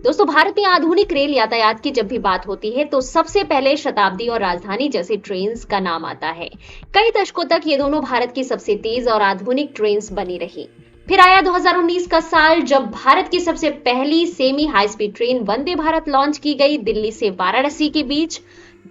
दोस्तों, भारत में आधुनिक रेल यातायात की जब भी बात होती है तो सबसे पहले शताब्दी और राजधानी जैसी ट्रेन्स का नाम आता है। कई दशकों तक ये दोनों भारत की सबसे तेज और आधुनिक ट्रेन्स बनी रही। फिर आया 2019 का साल, जब भारत की सबसे पहली semi high speed train Vande Bharat launch की गई दिल्ली से वाराणसी के बीच।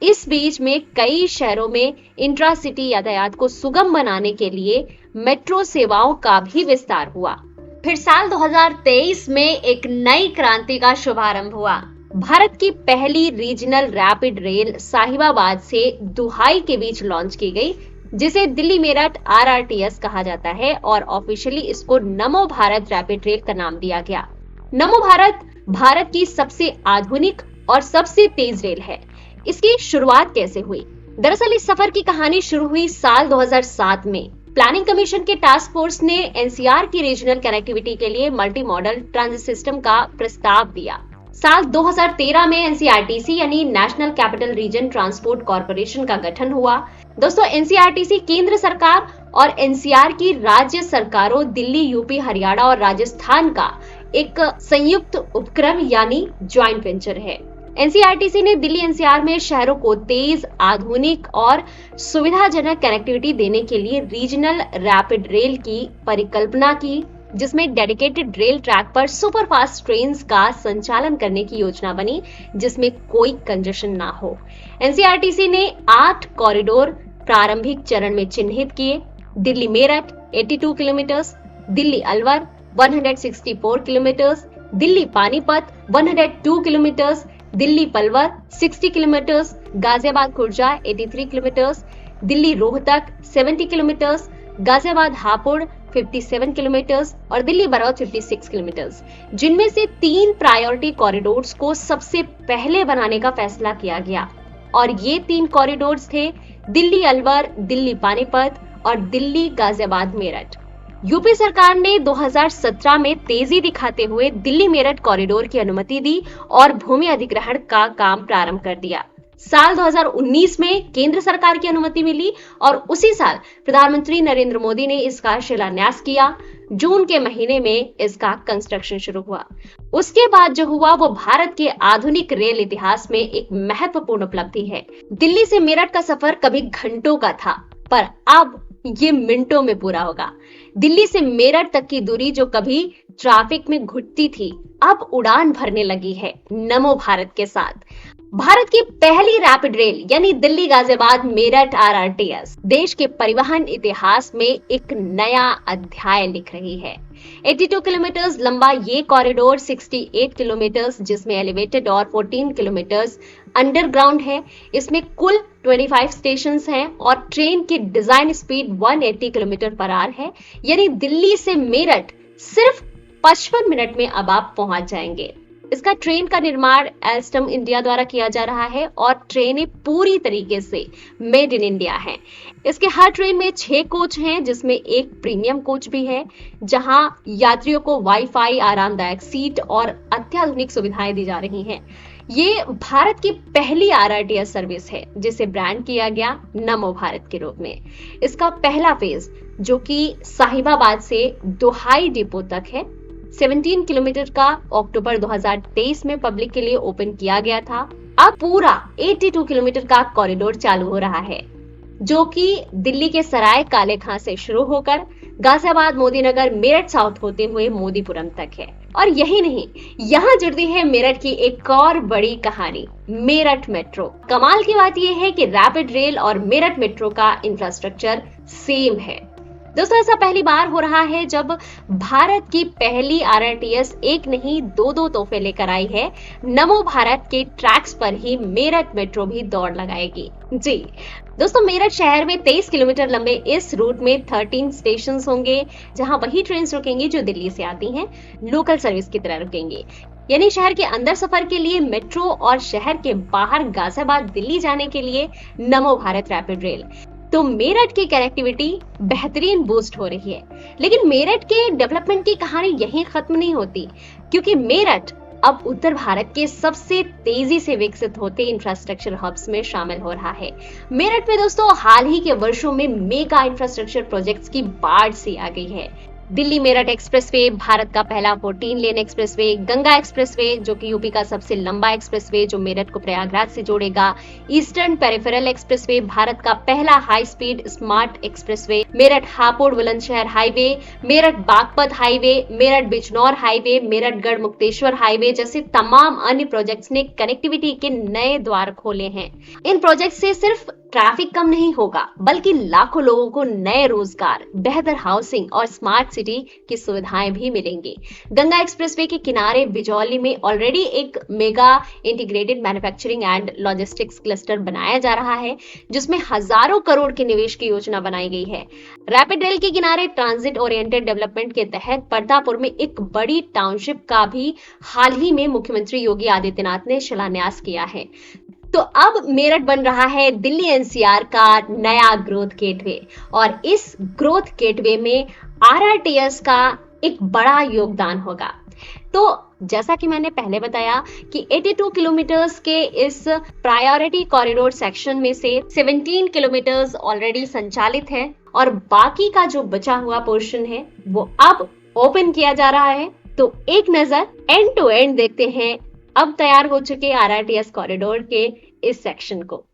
इस बीच में कई शहरों में इंट्रा सिटी यातायात को सुगम बनाने के लिए मेट्रो सेवाओं का भी विस्तार हुआ। फिर साल 2023 में एक नई क्रांति का शुभारंभ हुआ। भारत की पहली रीजनल रैपिड रेल साहिबाबाद से दुहाई के बीच लॉन्च की गई, जिसे दिल्ली मेरठ RRTS कहा जाता है और ऑफिशियली इसको नमो भारत रैपिड रेल का नाम दिया गया। नमो भारत भारत की सबसे आधुनिक और सबसे तेज रेल है। इसकी शुरुआत कैसे हुई? दरअसल इस सफर की कहानी शुरू हुई साल 2007 में। प्लानिंग कमीशन के टास्क फोर्स ने NCR की रीजनल कनेक्टिविटी के लिए मल्टी मॉडल ट्रांजिट सिस्टम का प्रस्ताव दिया। साल 2013 में NCRTC यानी national capital region transport corporation का गठन हुआ। दोस्तों, NCRTC केंद्र सरकार और NCR की राज्य सरकारों दिल्ली, UP, हरियाणा और राजस्थान का एक संयुक्त उपक्रम यानी ज्वाइंट वेंचर है। NCRTC ने दिल्ली NCR में शहरों को तेज, आधुनिक और सुविधाजनक कनेक्टिविटी देने के लिए रीजनल रैपिड रेल की परिकल्पना की, जिसमें डेडिकेटेड रेल ट्रैक पर सुपरफास्ट ट्रेन्स का संचालन करने की योजना बनी, जिसमें कोई कंजेशन ना हो। NCRTC ने 8 कॉरिडोर प्रारंभिक चरण में चिन्हित किए। Delhi Meerut 82 kilometres, Delhi Alwar 164 kilometres, Delhi Panipat 102 kilometres, Delhi Palwal 60 kilometres, Ghaziabad Khurja 83 kilometres, Delhi Rohtak 70 kilometres, Ghaziabad Hapur 57 kilometres और दिल्ली बरौत 56 किलोमीटर्स, जिनमें से 3 प्रायोरिटी कॉरिडोर्स को सबसे पहले बनाने का फैसला किया गया। और ये 3 कॉरिडोर्स थे दिल्ली अलवर, दिल्ली पानीपत और दिल्ली गाजियाबाद मेरठ। यूपी सरकार ने 2017 में तेजी दिखाते हुए दिल्ली मेरठ कॉरिडोर की अनुमति दी और भूमि अधिग्रहण का काम प्रारंभ कर दिया। साल 2019 में केंद्र सरकार की अनुमति मिली और उसी साल प्रधानमंत्री नरेंद्र मोदी ने इसका शिलान्यास किया। जून के महीने में इसका कंस्ट्रक्शन शुरू हुआ। उसके बाद जो हुआ वो भारत के आधुनिक रेल इतिहास में एक महत्वपूर्ण उपलब्धि है। दिल्ली से मेरठ का सफर कभी घंटों का था, पर अब ये मिनटों में पूरा होगा। दिल्ली से मेरठ तक की दूरी जो कभी ट्रैफिक में घुटती थी, अब उड़ान भरने लगी है नमो भारत के साथ। भारत की पहली रैपिड रेल यानी दिल्ली गाजियाबाद मेरठ RRTS देश के परिवहन इतिहास में एक नया अध्याय लिख रही है। 82 किलोमीटर्स लंबा ये कॉरिडोर 68 किलोमीटर्स जिसमें एलिवेटेड और 14 किलोमीटर्स अंडरग्राउंड है। इसमें कुल 25 स्टेशन हैं और ट्रेन की design speed 180 kilometre per hour है, यानी दिल्ली से मेरठ सिर्फ 55 मिनट में अब आप पहुंच जाएंगे। इसका ट्रेन का निर्माण एल्स्टम इंडिया द्वारा किया जा रहा है और ट्रेनें पूरी तरीके से मेड इन इंडिया हैं। इसके हर ट्रेन में 6 कोच हैं, जिसमें एक प्रीमियम कोच भी है, जहां यात्रियों को वाईफाई, आरामदायक सीट और अत्याधुनिक सुविधाएं दी जा रही हैं। ये भारत की पहली RRTS सर्विस है जिसे ब्रांड किया गया नमो भारत के रूप में। इसका पहला फेज, जो कि साहिबाबाद से दुहाई डिपो तक है, 17 किलोमीटर का अक्टूबर 2023 में पब्लिक के लिए ओपन किया गया था। अब पूरा 82 किलोमीटर का कॉरिडोर चालू हो रहा है, जो कि दिल्ली के सराय काले खां से शुरू होकर गाजियाबाद, मोदीनगर, मेरठ साउथ होते हुए मोदीपुरम तक है। और यही नहीं, यहाँ जुड़ती है मेरठ की एक और बड़ी कहानी, मेरठ मेट्रो। कमाल की बात यह है कि रैपिड रेल और मेरठ मेट्रो का इंफ्रास्ट्रक्चर सेम है। दोस्तों, ऐसा पहली बार हो रहा है जब भारत की पहली RRTS एक नहीं 2 तोहफे लेकर आई है। नमो भारत के ट्रैक्स पर ही मेरठ मेट्रो भी दौड़ लगाएगी। जी दोस्तों, मेरठ शहर में 23 किलोमीटर लंबे इस रूट में 13 स्टेशन होंगे, जहां वही ट्रेन रुकेंगी जो दिल्ली से आती हैं, लोकल सर्विस की तरह रुकेंगी। यानी शहर के अंदर सफर के लिए मेट्रो और शहर के बाहर गाजियाबाद, दिल्ली जाने के लिए नमो भारत रैपिड रेल। तो मेरठ की कनेक्टिविटी बेहतरीन बूस्ट हो रही है। लेकिन मेरठ के डेवलपमेंट की कहानी यहीं खत्म नहीं होती, क्योंकि मेरठ अब उत्तर भारत के सबसे तेजी से विकसित होते इंफ्रास्ट्रक्चर हब्स में शामिल हो रहा है। मेरठ में दोस्तों हाल ही के वर्षों में मेगा इंफ्रास्ट्रक्चर प्रोजेक्ट्स की बाढ़ सी आ गई है। दिल्ली मेरठ एक्सप्रेसवे भारत का पहला 14 लेन एक्सप्रेसवे, गंगा एक्सप्रेसवे जो कि यूपी का सबसे लंबा एक्सप्रेसवे जो मेरठ को प्रयागराज से जोड़ेगा, ईस्टर्न पेरिफेरल एक्सप्रेसवे भारत का पहला high speed smart expressway, Meerut Hapur Bulandshahr highway, Meerut Baghpat highway, Meerut Bijnor highway, Meerut गढ़ मुक्तेश्वर हाईवे जैसे तमाम अन्य प्रोजेक्ट्स ने कनेक्टिविटी के नए द्वार खोले हैं। इन प्रोजेक्ट से सिर्फ ट्रैफिक कम नहीं होगा बल्कि लाखों लोगों को नए रोजगार, बेहतर हाउसिंग और स्मार्ट सिटी की सुविधाएं भी मिलेंगी। गंगा एक्सप्रेसवे के किनारे बिजौली में ऑलरेडी एक mega integrated manufacturing and logistics cluster बनाया जा रहा है जिसमें हजारों करोड़ के निवेश की योजना बनाई गई है। रैपिड रेल के किनारे ट्रांजिट ओरिएंटेड डेवलपमेंट के तहत परतापुर में एक बड़ी टाउनशिप का भी हाल ही में मुख्यमंत्री योगी आदित्यनाथ ने शिलान्यास किया है। तो अब मेरठ बन रहा है दिल्ली एनसीआर का नया ग्रोथ गेटवे और इस ग्रोथ गेटवे में आरआरटीएस का एक बड़ा योगदान होगा। तो जैसा कि मैंने पहले बताया कि 82 किलोमीटर्स के इस प्रायोरिटी कॉरिडोर सेक्शन में से 17 किलोमीटर्स ऑलरेडी संचालित है और बाकी का जो बचा हुआ पोर्शन है वो अब ओपन किया जा रहा है। तो एक नजर एंड टू एंड देखते हैं अब तैयार हो चुके आरआरटीएस कॉरिडोर के इस सेक्शन को।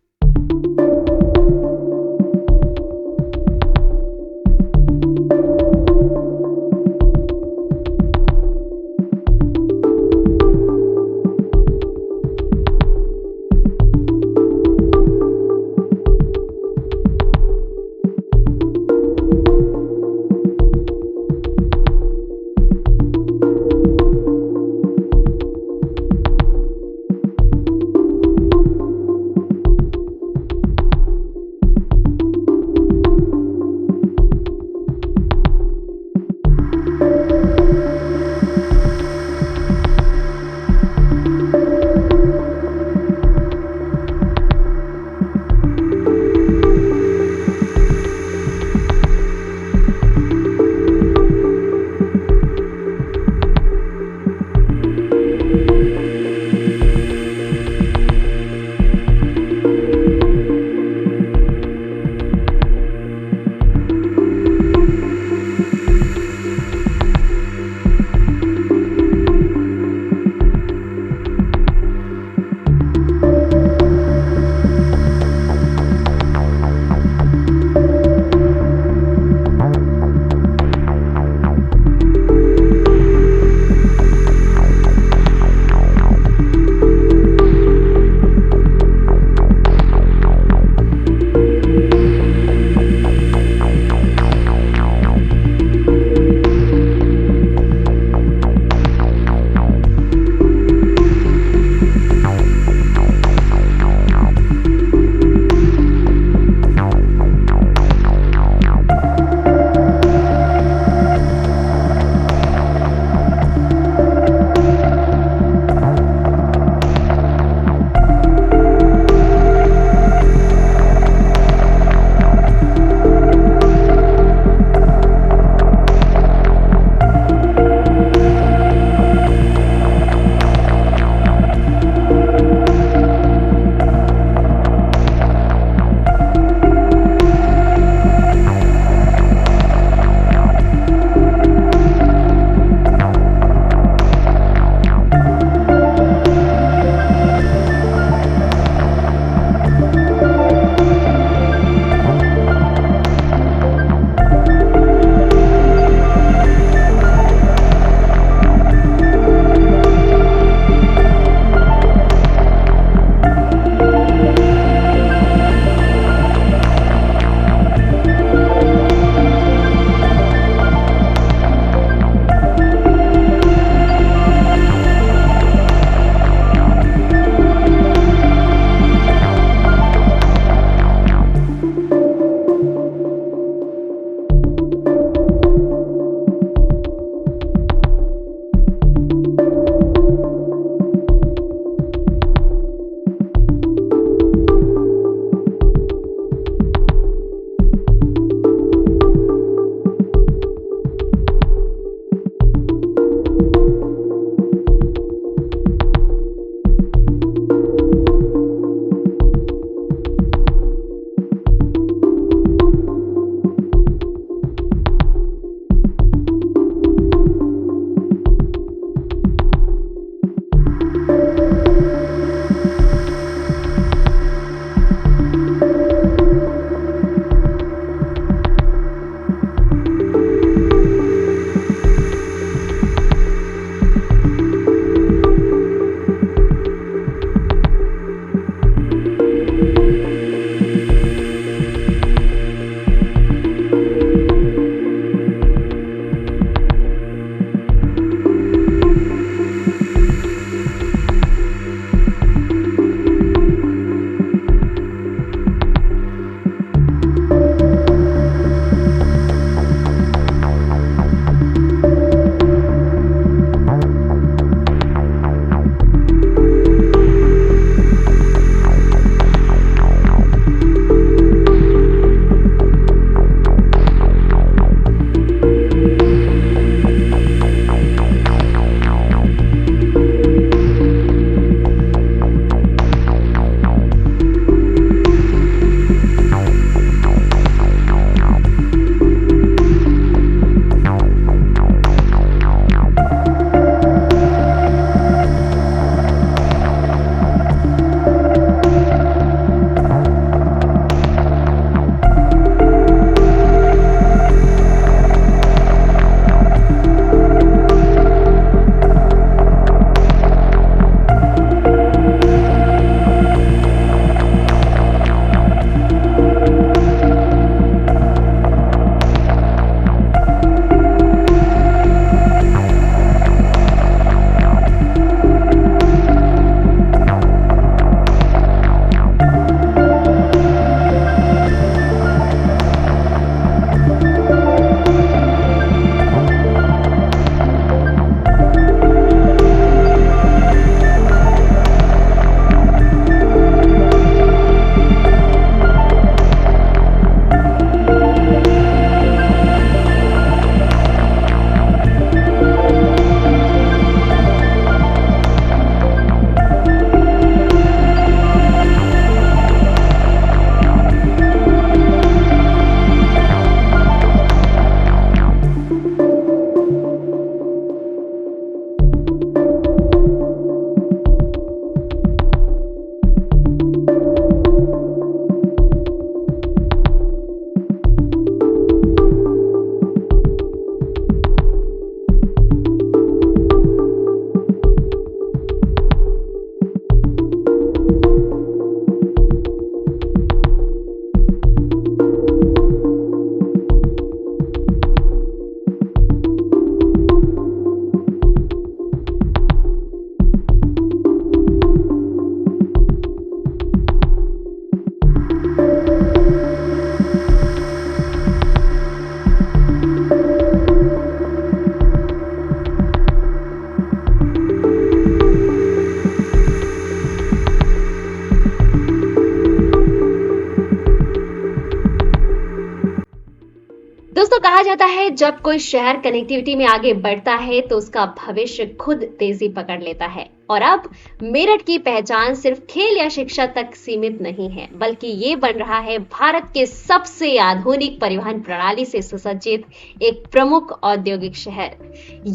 जाता है जब कोई शहर कनेक्टिविटी में आगे बढ़ता है तो उसका भविष्य खुद तेजी पकड़ लेता है। और अब मेरठ की पहचान सिर्फ खेल या शिक्षा तक सीमित नहीं है, बल्कि ये बन रहा है भारत के सबसे आधुनिक परिवहन प्रणाली से सुसज्जित एक प्रमुख औद्योगिक शहर।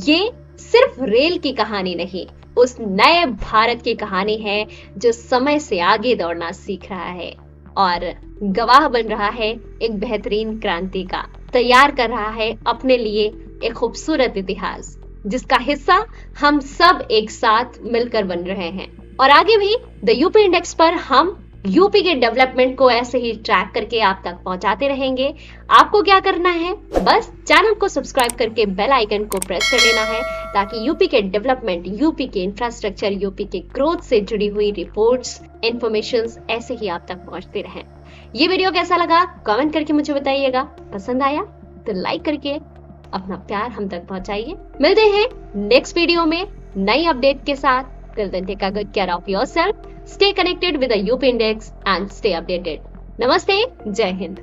ये सिर्फ रेल की कहानी नहीं, उस नए भारत की कहानी है जो समय से आगे दौड़ना सीख रहा है और गवाह बन रहा है एक बेहतरीन क्रांति का, तैयार कर रहा है अपने लिए एक खूबसूरत इतिहास जिसका हिस्सा हम सब एक साथ मिलकर बन रहे हैं। और आगे भी द यूपी इंडेक्स पर हम यूपी के डेवलपमेंट को ऐसे ही ट्रैक करके आप तक पहुंचाते रहेंगे। आपको क्या करना है, बस चैनल को सब्सक्राइब करके बेल आइकन को प्रेस कर लेना है ताकि यूपी के डेवलपमेंट, यूपी के इंफ्रास्ट्रक्चर, यूपी के ग्रोथ से जुड़ी हुई रिपोर्ट्स, इंफॉर्मेशंस ऐसे ही आप तक पहुंचते रहें। ये वीडियो कैसा लगा कमेंट करके मुझे बताइएगा। पसंद आया तो लाइक करके अपना प्यार हम तक पहुंचाइए। मिलते हैं नेक्स्ट वीडियो में नई अपडेट के साथ। Till then, take a good care of yourself. Stay connected with the UP Index and stay updated. Namaste, Jai Hind.